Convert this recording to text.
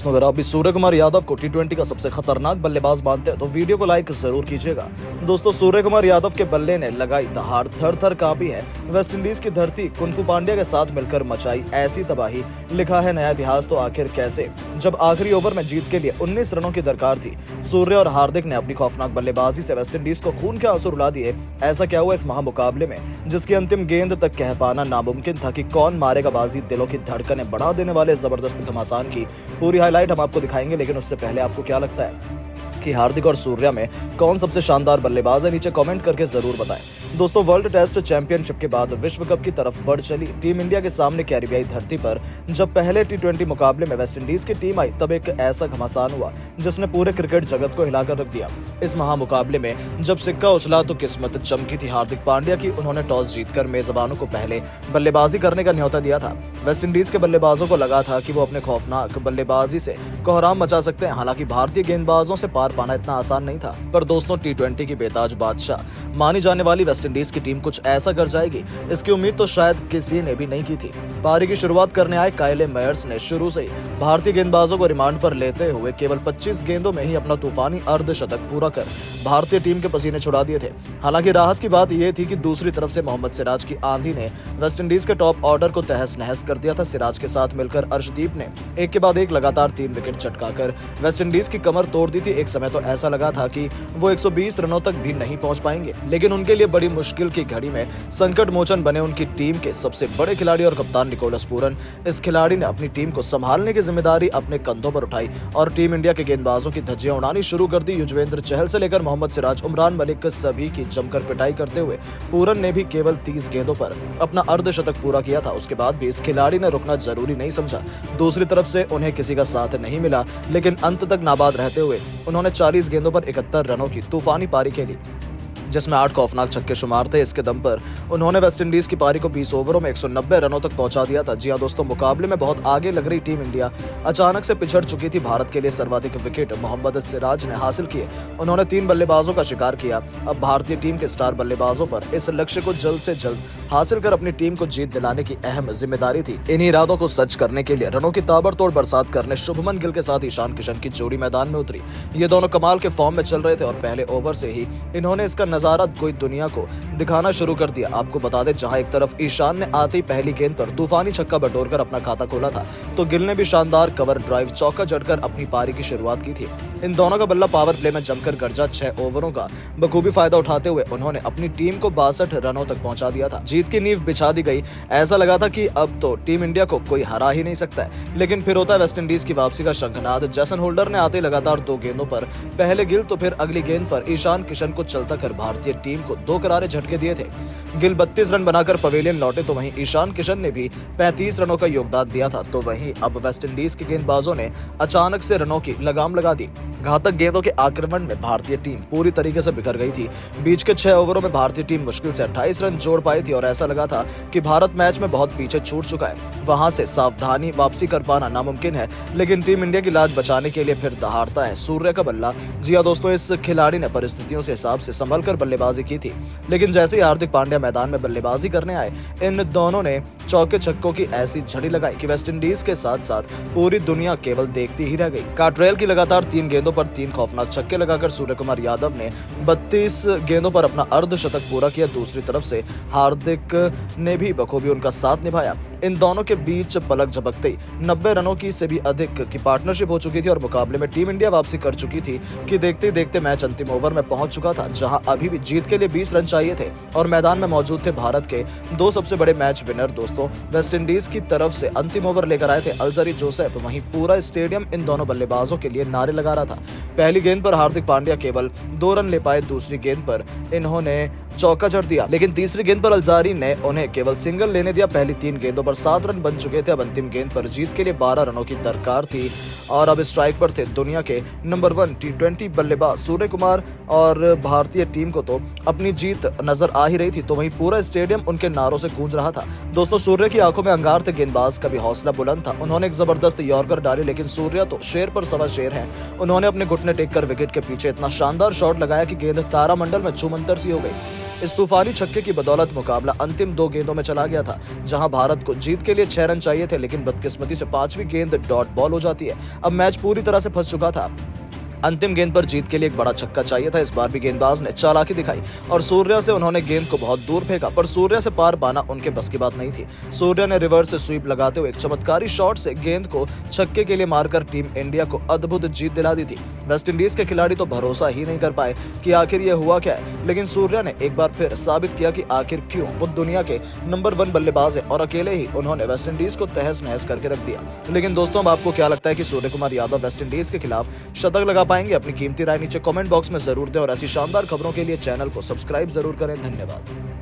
दोस्तों, अगर आप भी सूर्य कुमार यादव को टी20 का सबसे खतरनाक बल्लेबाज मानते हैं तो वीडियो को लाइक जरूर कीजिएगा। दोस्तों, सूर्य कुमार यादव के बल्ले ने लगाई दहाड़, थर थर कांपी है वेस्टइंडीज की धरती। कुंफू पांड्या के साथ मिलकर मचाई ऐसी तबाही, लिखा है नया इतिहास तो आखिर कैसे। जब आखिरी ओवर में जीत के लिए 19 रनों की दरकार थी, सूर्य और हार्दिक ने अपनी खौफनाक बल्लेबाजी से वेस्टइंडीज को खून के आंसू रुला दिए। ऐसा क्या हुआ इस महामुकाबले में, जिसकी अंतिम गेंद तक कह पाना नामुमकिन था कि कौन मारेगा बाजी। दिलों की धड़कनें बढ़ा देने वाले जबरदस्त घमासान की पूरी हाईलाइट हम आपको दिखाएंगे, लेकिन उससे पहले आपको क्या लगता है कि हार्दिक और सूर्या में कौन सबसे शानदार बल्लेबाज है, नीचे कमेंट करके जरूर बताएं। दोस्तों, वर्ल्ड टेस्ट चैंपियनशिप के बाद विश्व कप की तरफ बढ़ चली टीम इंडिया के सामने कैरिबियाई धरती पर जब पहले टी20 मुकाबले में वेस्टइंडीज की टीम आई, तब एक ऐसा घमासान हुआ जिसने पूरे क्रिकेट जगत को हिलाकर रख दिया। इस महामुकाबले में जब सिक्का उछला तो किस्मत चमकी थी हार्दिक पांड्या की। उन्होंने टॉस जीतकर मेजबानों को पहले बल्लेबाजी करने का न्योता दिया था। वेस्टइंडीज के बल्लेबाजों को लगा था कि वो अपने खौफनाक बल्लेबाजी से कोहराम मचा सकते हैं। हालांकि भारतीय गेंदबाजों से पार पाना इतना आसान नहीं था। पर दोस्तों, टी20 की बेताज बादशाह मानी जाने वाली वेस्टइंडीज की टीम कुछ ऐसा कर जाएगी, इसकी उम्मीद तो शायद किसी ने भी नहीं की थी। पारी की शुरुआत करने आए काइले मेयर्स ने शुरू से ही भारतीय गेंदबाजों को रिमांड पर लेते हुए केवल 25 गेंदों में ही अपना तूफानी अर्धशतक पूरा कर भारतीय टीम के पसीने छुड़ा दिए थे। हालांकि राहत की बात यह थी कि दूसरी तरफ से मोहम्मद सिराज की आंधी ने वेस्टइंडीज के टॉप ऑर्डर को तहस नहस कर दिया था। सिराज के साथ मिलकर अर्शदीप ने एक के बाद एक लगातार 3 विकेट चटकाकर वेस्टइंडीज की कमर तोड़ दी थी। एक समय तो ऐसा लगा था कि वो 120 रनों तक भी नहीं पहुंच पाएंगे, लेकिन उनके लिए बड़ी मुश्किल की घड़ी में संकट मोचन बने उनकी टीम के सबसे बड़े खिलाड़ी और कप्तान निकोलस पूरन। इस खिलाड़ी ने अपनी टीम को संभालने की जिम्मेदारी अपने कंधों पर उठाई और टीम इंडिया के गेंदबाजों की धज्जियां उड़ानी शुरू कर दी। युजवेंद्र चहल से लेकर मोहम्मद सिराज, उमरान मलिक, सभी की जमकर पिटाई करते हुए पूरन ने भी केवल 30 गेंदों पर अपना अर्धशतक पूरा किया था। उसके बाद भी इस खिलाड़ी ने रुकना जरूरी नहीं समझा। दूसरी तरफ से उन्हें किसी का साथ नहीं मिला, लेकिन अंत तक नाबाद रहते हुए उन्होंने 40 गेंदों पर 71 रनों की तूफानी पारी खेली, जिसमें 8 खौफनाक छक्के शुमार थे। इसके दम पर उन्होंने वेस्टइंडीज की पारी को 20 ओवरों में 190 रनों तक पहुंचा दिया था। जी हां दोस्तों, मुकाबले में बहुत आगे लग रही टीम इंडिया अचानक से पिछड़ चुकी थी। भारत के लिए सर्वाधिक विकेट मोहम्मद सिराज ने हासिल किए। उन्होंने 3 बल्लेबाजों का शिकार किया। अब भारतीय टीम के स्टार बल्लेबाजों पर इस लक्ष्य को जल्द से जल्द हासिल कर अपनी टीम को जीत दिलाने की अहम जिम्मेदारी थी। इन इरादों को सच करने के लिए रनों की ताबड़तोड़ बरसात करने शुभमन गिल के साथ ईशान किशन की जोड़ी मैदान में उतरी। ये दोनों कमाल के फॉर्म में चल रहे थे और पहले ओवर से ही इन्होंने इसका नजारा कोई दुनिया को दिखाना शुरू कर दिया। आपको बता दें, जहां एक तरफ ईशान ने आते ही पहली गेंद पर तूफानी छक्का बटोरकर अपना खाता खोला था, तो गिल ने भी शानदार कवर ड्राइव चौका जड़कर अपनी पारी की शुरुआत की थी। इन दोनों का बल्ला पावर प्ले में जमकर गरजा। 6 ओवरों का बखूबी फायदा उठाते हुए उन्होंने अपनी टीम को 62 रनों तक पहुंचा दिया था। जीत की नींव बिछा दी गई। ऐसा लगा था कि अब तो टीम इंडिया को कोई हरा ही नहीं सकता है, लेकिन फिर होता है वेस्टइंडीज की वापसी का शंखनाद। जैसन होल्डर ने आते लगातार 2 गेंदों पर, पहले गिल तो फिर अगली गेंद पर ईशान किशन को चलता कर भारतीय टीम को 2 करारे झटके दिए थे। गिल 32 रन बनाकर पवेलियन लौटे, तो वहीं ईशान किशन ने भी 35 रनों का योगदान दिया था। तो वहीं अब वेस्टइंडीज के गेंदबाजों ने अचानक से रनों की लगाम लगा दी। घातक गेंदों के आक्रमण में भारतीय टीम पूरी तरीके से बिखर गई थी। बीच के 6 ओवरों में भारतीय टीम मुश्किल से 28 रन जोड़ पाई थी और ऐसा लगा था कि भारत मैच में बहुत पीछे छूट चुका है। वहां से सावधानी वापसी कर पाना नामुमकिन है, लेकिन टीम इंडिया की लाज बचाने के लिए फिर दहाड़ता है सूर्य का बल्ला। जी हां दोस्तों, इस खिलाड़ी ने परिस्थितियों से हिसाब से संभल कर बल्लेबाजी की थी, लेकिन जैसे ही हार्दिक पांड्या मैदान में बल्लेबाजी करने आए, इन दोनों ने चौके छक्कों की ऐसी झड़ी लगाई कि वेस्टइंडीज के साथ साथ पूरी दुनिया केवल देखती ही रह गई। काट्रेल की लगातार 3 गेंदों पर 3 खौफनाक छक्के लगाकर सूर्य कुमार यादव ने 32 गेंदों पर अपना अर्धशतक पूरा किया। दूसरी तरफ से हार्दिक ने भी बखूबी उनका साथ निभाया। इन दोनों के बीच पलक झपकते ही 90 रनों की से भी अधिक की पार्टनरशिप हो चुकी थी और मुकाबले में टीम इंडिया वापसी कर चुकी थी कि देखते देखते मैच अंतिम ओवर में पहुंच चुका था, जहां अभी भी जीत के लिए 20 रन चाहिए थे और मैदान में मौजूद थे भारत के 2 सबसे बड़े मैच विनर। दोस्तों, वेस्टइंडीज की तरफ से अंतिम ओवर लेकर आए थे अल्जरी जोसेफ। वहीं पूरा स्टेडियम इन दोनों बल्लेबाजों के लिए नारे लगा रहा था। पहली गेंद पर हार्दिक पांड्या केवल 2 रन ले पाए। दूसरी गेंद पर इन्होंने चौका जड़ दिया, लेकिन तीसरी गेंद पर अल्जारी ने उन्हें केवल सिंगल लेने दिया। पहली 3 गेंदों पर 7 रन बन चुके थे। अब अंतिम गेंद पर जीत के लिए 12 रनों की दरकार थी और अब स्ट्राइक पर थे दुनिया के नंबर 1 टी20 बल्लेबाज सूर्य कुमार और भारतीय टीम को तो अपनी जीत नजर आ ही रही थी, तो वहीं पूरा स्टेडियम उनके नारों से गूंज रहा था। दोस्तों, सूर्य की आंखों में अंगार थे, गेंदबाज का भी हौसला बुलंद था। उन्होंने एक जबरदस्त यॉर्कर डाली, लेकिन सूर्य तो शेर पर सवा शेर है। उन्होंने अपने घुटने टेक कर विकेट के पीछे इतना शानदार शॉट लगाया कि गेंद तारामंडल में छूमंतर सी हो गई। इस तूफानी छक्के की बदौलत मुकाबला अंतिम 2 गेंदों में चला गया था, जहां भारत को जीत के लिए 6 रन चाहिए थे, लेकिन बदकिस्मती से 5वीं गेंद डॉट बॉल हो जाती है। अब मैच पूरी तरह से फंस चुका था। अंतिम गेंद पर जीत के लिए एक बड़ा छक्का चाहिए था। इस बार भी गेंदबाज ने चालाकी दिखाई और सूर्या से उन्होंने गेंद को बहुत दूर फेंका, पर सूर्या से पार पाना उनके बस की बात नहीं थी। सूर्या ने रिवर्स से स्वीप लगाते हुए एक चमत्कारी शॉट से गेंद को छक्के के लिए मारकर टीम इंडिया को अद्भुत जीत दिला दी थी। वेस्टइंडीज के खिलाड़ी तो भरोसा ही नहीं कर पाए कि आखिर ये हुआ क्या है, लेकिन सूर्या ने एक बार फिर साबित किया कि आखिर क्यों वो दुनिया के नंबर 1 बल्लेबाज है और अकेले ही उन्होंने वेस्टइंडीज को तहस नहस करके रख दिया। लेकिन दोस्तों, अब आपको क्या लगता है कि सूर्य कुमार यादव वेस्टइंडीज के खिलाफ शतक लगा पाएंगे? अपनी कीमती राय नीचे कमेंट बॉक्स में जरूर दें और ऐसी शानदार खबरों के लिए चैनल को सब्सक्राइब जरूर करें। धन्यवाद।